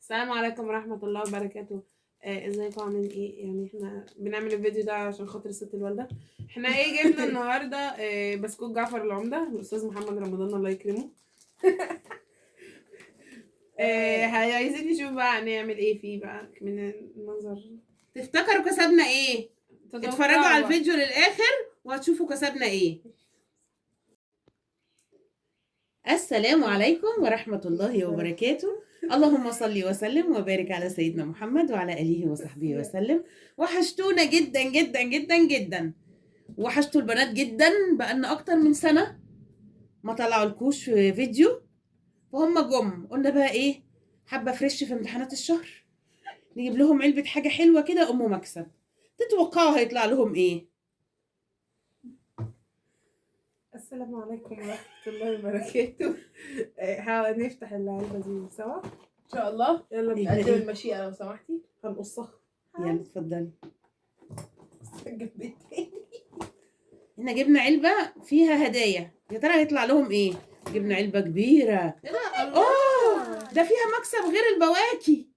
السلام عليكم ورحمة الله وبركاته. ازيكم عاملين ايه؟ يعني احنا بنعمل الفيديو ده عشان خاطر الست الوالدة. احنا ايه جبنا النهاردة؟ بسكوت جعفر العمدة الأستاذ محمد رمضان الله يكرمه. عايزين نشوف بقى هنعمل ايه فيه بقى من المنظر. تفتكروا كسبنا ايه؟ اتفرجوا على الفيديو للآخر وهتشوفوا كسبنا ايه. السلام عليكم ورحمة الله وبركاته. اللهم صل وسلم وبارك على سيدنا محمد وعلى آله وصحبه وسلم. وحشتونا جدا جدا جدا جدا، وحشتوا البنات جدا. بقالنا أكتر من سنة ما طلعوا لكوش في فيديو، فهم جم قلنا بقى ايه، حبة فريش في امتحانات الشهر، نجيب لهم علبة حاجة حلوة كده أم مكسب. تتوقعوا هيطلع لهم ايه؟ السلام عليكم ورحمة الله وبركاته. هنفتح العلبة دي سوا ان شاء الله. يلا إيه؟ نقدم المشيئة لو سمحتي، هنقصها. يلا اتفضلي. جنب تاني. احنا جبنا علبة فيها هدايا، يا ترى هيطلع لهم ايه؟ جبنا علبة كبيرة. ايه ده؟ اوه، ده فيها مكسب غير البواكي.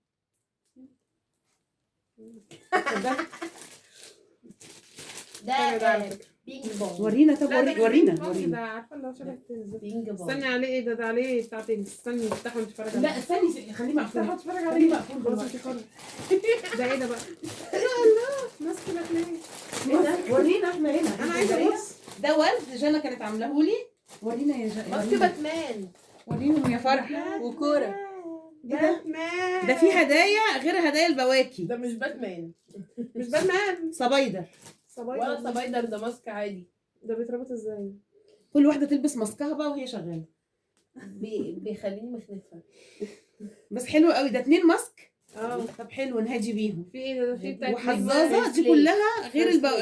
ده بينج بونج. ورينا، طب ورينا ده ورينا. عارفه اللي هو شبه التنس ده. بينج بونج. استني عليه، ايه ده عليه بتاع تنس. استني نفتحه ونتفرج عليه. لا استني، خليه مقفول. نفتحه ونتفرج خليه عليه. مقفول خلاص دلوقتي. انت حرة. ده ايه ده بقى؟ يا الله ماسكه لك ليه؟ ايه ده؟ ورينا احنا هنا. انا عايزه ابص. ده ورد جانا كانت عاملاه لي. ورينا يا ماسك باتمان وريهم يا فرح. وكورة. ايه ده؟ باتمان. ده فيه هدايا غير هدايا البواكي. ده مش باتمان مش باتمان. صبايدر. ولا سبايدر، ده ماسك عادي. ده بيتربط ازاي؟ كل واحدة تلبس ماسكها بقى وهي شغالة. بيخليني مخنفة. بس حلو قوي، ده 2 ماسك. اه طب حلو نهاجي بيهم. في ايه ده؟ في بتاع وحظاظة دي كلها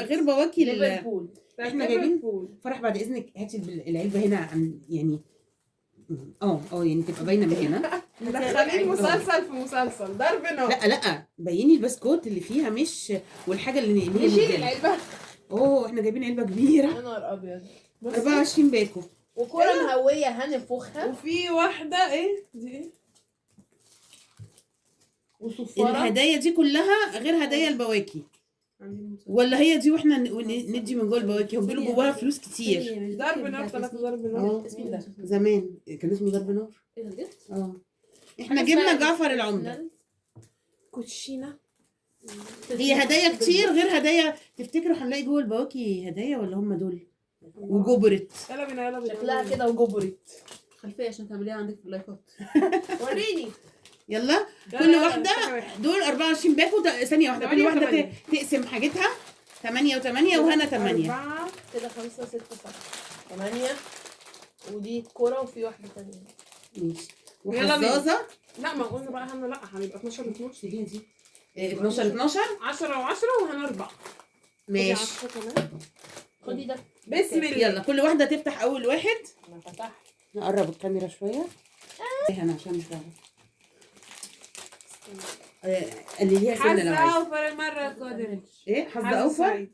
غير بواكي ليفربول. احنا جايبين. فرح بعد اذنك هاتي العلبة هنا عن يعني يعني تبقى باينة من هنا. مدخلين مسلسل في مسلسل ضرب نار. لا بيني البسكوت اللي فيها مش، والحاجة اللي هي نشيل مدية. العلبة. احنا جايبين علبة كبيرة يا نهار ابيض. 24 باكو. وكورة مهوية هنفخها. وفي واحدة ايه دي؟ ايه؟ وصفارة. الهدايا دي كلها غير هدايا البواكي، ولا هي دي واحنا ندي من جوه البواكي؟ هم بيقولوا جواها فلوس كتير. ضرب نار، 3 ضرب نار. اسمه ده. زمان كان اسمه ضرب نار. ايه ده بجد؟ احنا جبنا جعفر العمدة. كوتشينة. هي هدايا كتير غير هدايا. تفتكروا هنلاقي جوه البواكي هدايا ولا هم دول؟ وجبرت. يلا بينا يلا بينا. شكلها كده وجبرت. خلفيه عشان تعمليها عندك في اللايكات. وريني. يلا كل واحدة دول 24 باكو. ثانية واحدة، كل واحدة تقسم حاجتها. 8 و8 وهنا 8. 4 كده 5 6 7 8. ودي كورة وفي واحدة تانية. ماشي. وحظاظة. لا ما قلنا بقى هنا، لا هنبقى 12 و12. هي دي 12 10 و10 وهنا 4. ماشي. خدي ده. بسم الله. يلا كل واحدة تفتح أول واحد. انا فتحت. نقرب الكاميرا شوية هنا عشان مش عارف. اللي هي سنة لو حظ عايزة. اوفر المرة القادمة. ايه حظ أوفر؟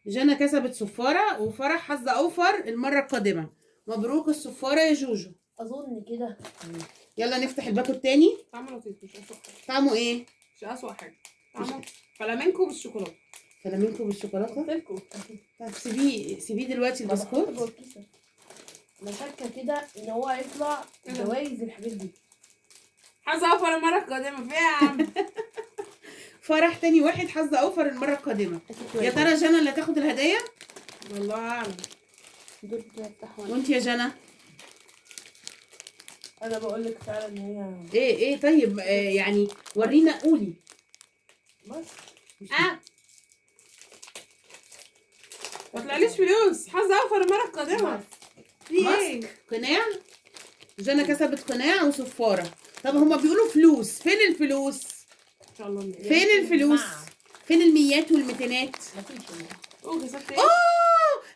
جانا كسبت صفارة، وفرح حظ أوفر المرة القادمة. مبروك الصفارة يا جوجو. اظن كده. يلا نفتح الباكو التاني. طعمه لطيف، مش أسوأ حاجة. طعمه ايه؟ مش أسوأ حاجة. طعمه فلامينكو بالشوكولاتة. فلامينكو بالشوكولاتة. قلتلكوا. طب سيبيه دلوقتي البسكوت. انا شاكه كده ان هو هيطلع جوايز الحاجات دي. حظ اوفر المرة القادمة فيها يا عم. فرح تاني واحد حظ أوفر المرة القادمة. يا ترى جانا اللي هتاخد الهدايا؟ والله أعلم. دول بتفتحوا. وانت يا جانا؟ انا بقول لك فعلا ان هي ايه طيب يعني ورينا قولي. بس. ما طلعليش فلوس. حظ اوفر المرة القادمة. في ايه؟ ماسك قناع. جانا كسبت قناع وصفارة. طب هما بيقولوا فلوس، فين الفلوس؟ ان شاء الله. فين الفلوس؟ فين الميات والميتينات؟ مفيش. كسبت ايه؟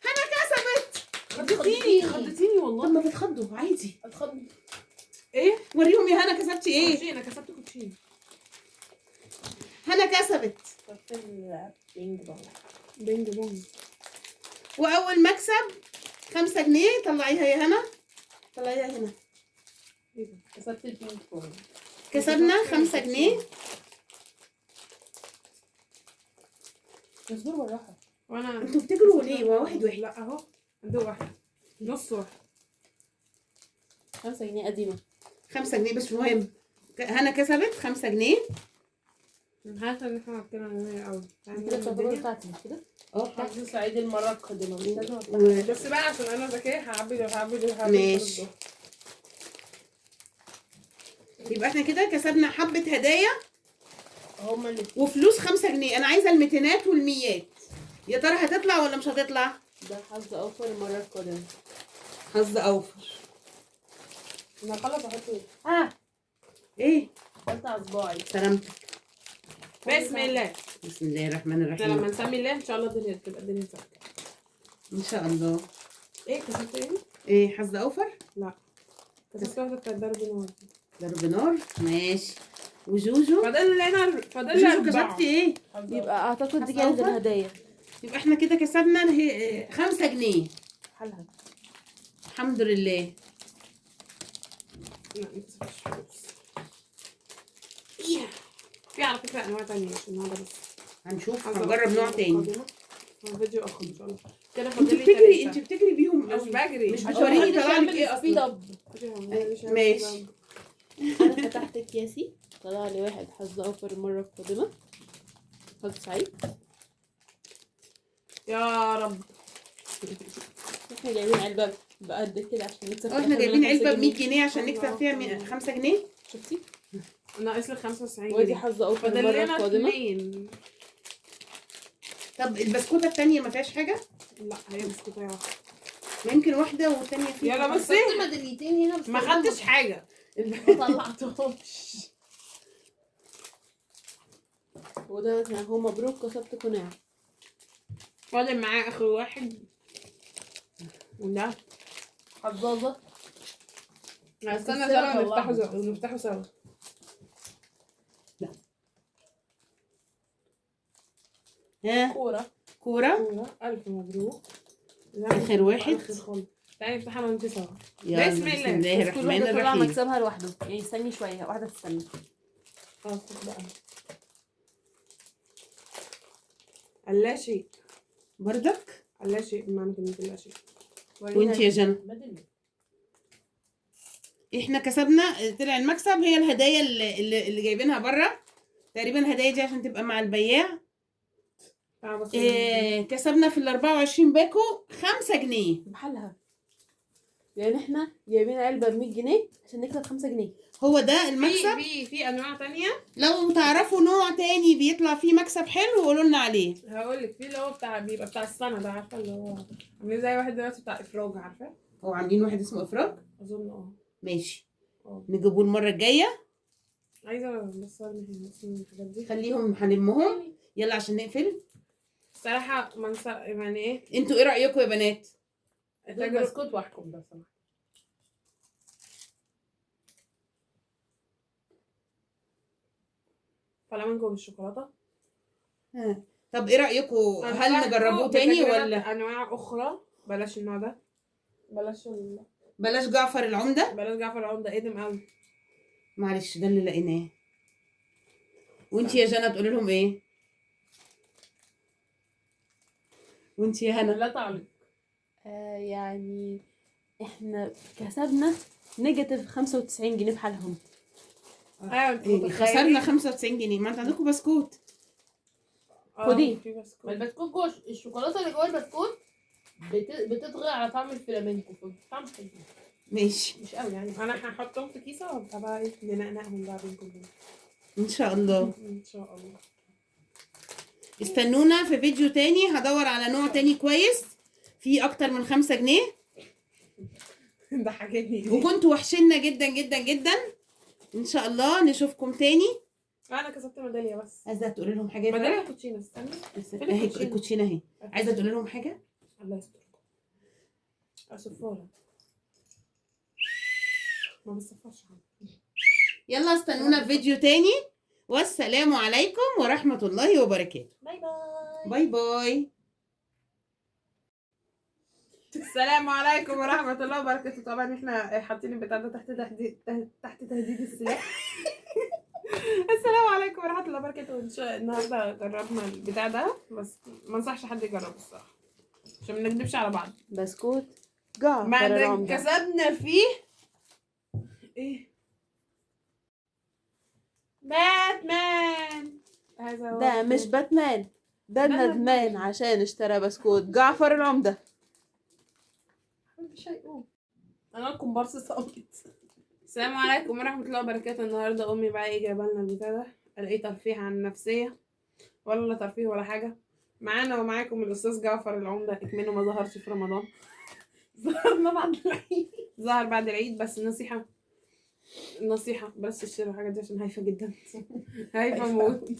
انا كسبت. خضتيني والله. طب ما تتخضوا عادي. اتخض. ايه؟ وريهم يا هنا كسبتي ايه؟ كوتشينة. كسبت كوتشينة. هنا كسبت. كسبت البينج بونج. بينج بونج. واول مكسب 5 جنيه. طلعيها يا هنا. طلعيها هنا. ايه ده؟ كسبت البينج بونج. كسبنا 5 جنيه. اصبر بالراحه. وانا انتوا بتجروا ليه؟ هو واحد واحد. لا اهو عنده واحد نص واحد. 5 جنيه قديمه. 5 جنيه بس مهم. هنا كسبت 5 جنيه. انا حاسه ان احنا عارفين عنها قوي. كده التجربه بتاعتي مش كده؟ بتاعتي. حظ سعيد المره القادمه مش لازم أفتح. بس بقى عشان انا ذكيه هعبي ماشي. يبقى احنا كده كسبنا حبة هدايا هما اللي وفلوس 5 جنيه. انا عايزة الميتينات والميات. يا ترى هتطلع ولا مش هتطلع؟ ده حظ اوفر المره القادمه. حظ اوفر. انا هخلص احط ايه؟ قطع صباعي. سلامتك. بسم الله. بسم الله الرحمن احنا لما الرحيم. نسمي الله ان شاء الله الدنيا تبقى الدنيا سهله. ان شاء الله. ايه كسبت ايه؟ ايه حظ اوفر؟ لا كسبت واحده بتاعت ضرب نار. ضرب نار. ماشي. وجوجو. فاضل لي جوجو اربعه. كسبتي ايه؟ يبقى اعتقد دي حظ جايزه أوفر؟ الهدايا. يبقى احنا كده كسبنا 5 جنيه. حالها. الحمد لله. لا ما كسبتش فلوس. في على فكره انواع تانية مش النوع ده بس. هنشوف عايزة هنجرب أقول نوع تاني. القادمة. هو فيديو اخر ان شاء الله. كده انت فاضل لي بتجري، تلاتة. انت بتجري بيهم مش قوي. بجري. مش عشان بتوريني محدش طلع لك يعمل ايه سبيد اصلا. اب. ماشي. انا فتحت اكياسي طلع لي واحد حظ اوفر المره القادمه. حظ سعيد. يا رب. احنا جايبين علبه بقد كده عشان نكسب. احنا جايبين علبه ب 100 جنيه عشان نكسب فيها 5 جنيه. شفتي؟ ناقص لي 95 ودي جنيه. حظ اوفر فاضل المره لنا القادمه. 2. طب البسكوته التانيه ما فيهاش حاجه؟ لا هي بسكوتة واحدة. يمكن واحده والتانيه فيها. يلا بصي. ميداليتين هنا بس ما خدتش حاجة. ما طلعتهمش. وده يعني هو مبروك كسبت قناع. فاضل معاه اخر واحد. وده حظاظه. استنى السلة سوا طلعها. نفتحه سوا. ها كوره. كوره. الف مبروك. آخر واحد. آخر خالص. تعالي نفتحها انا وانت سوا. يلا بسم بسم الله. الله بس كل الرحمن واحده تطلع الرحيم. مكسبها لوحده يعني استني شويه واحده تستنى. خلاص بقى. لا شيء. بردك. لا شيء بمعنى كلمة لا شيء. وانت يا جنى. احنا كسبنا. طلع المكسب هي الهدايا اللي جايبينها بره. تقريبا الهدايا دي عشان تبقى مع البياع. كسبنا في ال 24 باكو 5 جنيه. بحالها. يعني احنا جايبين علبه ب 100 جنيه عشان نكسب 5 جنيه. هو ده المكسب. في انواع تانية. لو تعرفوا نوع تاني بيطلع فيه مكسب حلو قولوا لنا عليه. هقول لك في اللي هو بيبقى بتاع السنة ده، عارفة اللي هو عاملين زي واحد دلوقتي بتاع افراج، عارفة؟ هو عاملين واحد اسمه افراج. اظن ماشي. اه نجيبوه المره الجايه. عايزة بس ارمي الحاجات دي. خليهم هنلمهم. يلا عشان نقفل. الصراحة يعني ايه انتوا ايه رايكم يا بنات؟ بسكوت واحكم ده صراحه. فلامنكو بالشوكولاتة. طب ايه رايكم؟ هل نجربوه تاني ولا انواع اخرى؟ بلاش النوع ده. بلاش جعفر العمده؟ بلاش جعفر العمدة قديم قوي. معلش ده اللي لقيناه. وانتي يا جنى تقولي لهم ايه؟ وانتي يا هنا؟ لا تعليق. يعني احنا كسبنا نيجاتيف 95 جنيه بحالهم. ايوه انت إيه، متخيلين؟ خسرنا 95 جنيه. ما انت عندكم بسكوت. خدي. في بسكوت. ما البسكوت جوه الشوكولاته اللي جوه البسكوت بتطغى على طعم الفلامنكو فطعم حلو. ماشي مش قوي يعني. انا هحطهم في كيسة وابقى بقى ايه ننقنقهم بقى بين كلهم. ان شاء الله. ان شاء الله. استنونا في فيديو تاني هدور على نوع تاني كويس فيه اكتر من 5 جنيه. ضحكتني. وكنتوا وحشنا جدا جدا جدا. ان شاء الله نشوفكم تاني. انا كسبت ميدالية بس. عايزه تقولي لهم حاجه يا ميدالية فرح؟ كوتشينة. استني. فين اهي الكوتشينة؟ الكوتشينه اهي. عايزه تقولي لهم حاجه؟ الله يستركم. اصفارة. ما بصفرش حاجة. يلا استنونا في فيديو تاني. والسلام عليكم ورحمه الله وبركاته. باي باي. باي باي. السلام عليكم ورحمة الله وبركاته. طبعا احنا حاطين البتاع ده تحت تهديد السلاح. الله وبركاته. النهارده جربنا البتاع ده، بس ما انصحش حد يجربه الصراحه عشان ما نكدبش على بعض. بسكوت جعفر بعد العمدة. كسبنا فيه ايه؟ باتمان. هذا هو ده مش باتمان، ده ده ندمان ندمان. عشان اشترى بسكوت جعفر العمدة. مش هيقوم. انا الكومبارس صامت. السلام عليكم ورحمه الله وبركاته. النهارده امي بقى ايه جايبه لنا البتاع ده، الاقيه ترفيه عن النفسيه ولا ترفيه ولا حاجه. معانا ومعاكم الاستاذ جعفر العمده، اكمنه ما ظهرش في رمضان. ظهرنا بعد العيد. ظهر بعد العيد، بس النصيحه بلاش تشتروا الحاجات دي عشان هايفه جدا. هايفه موت.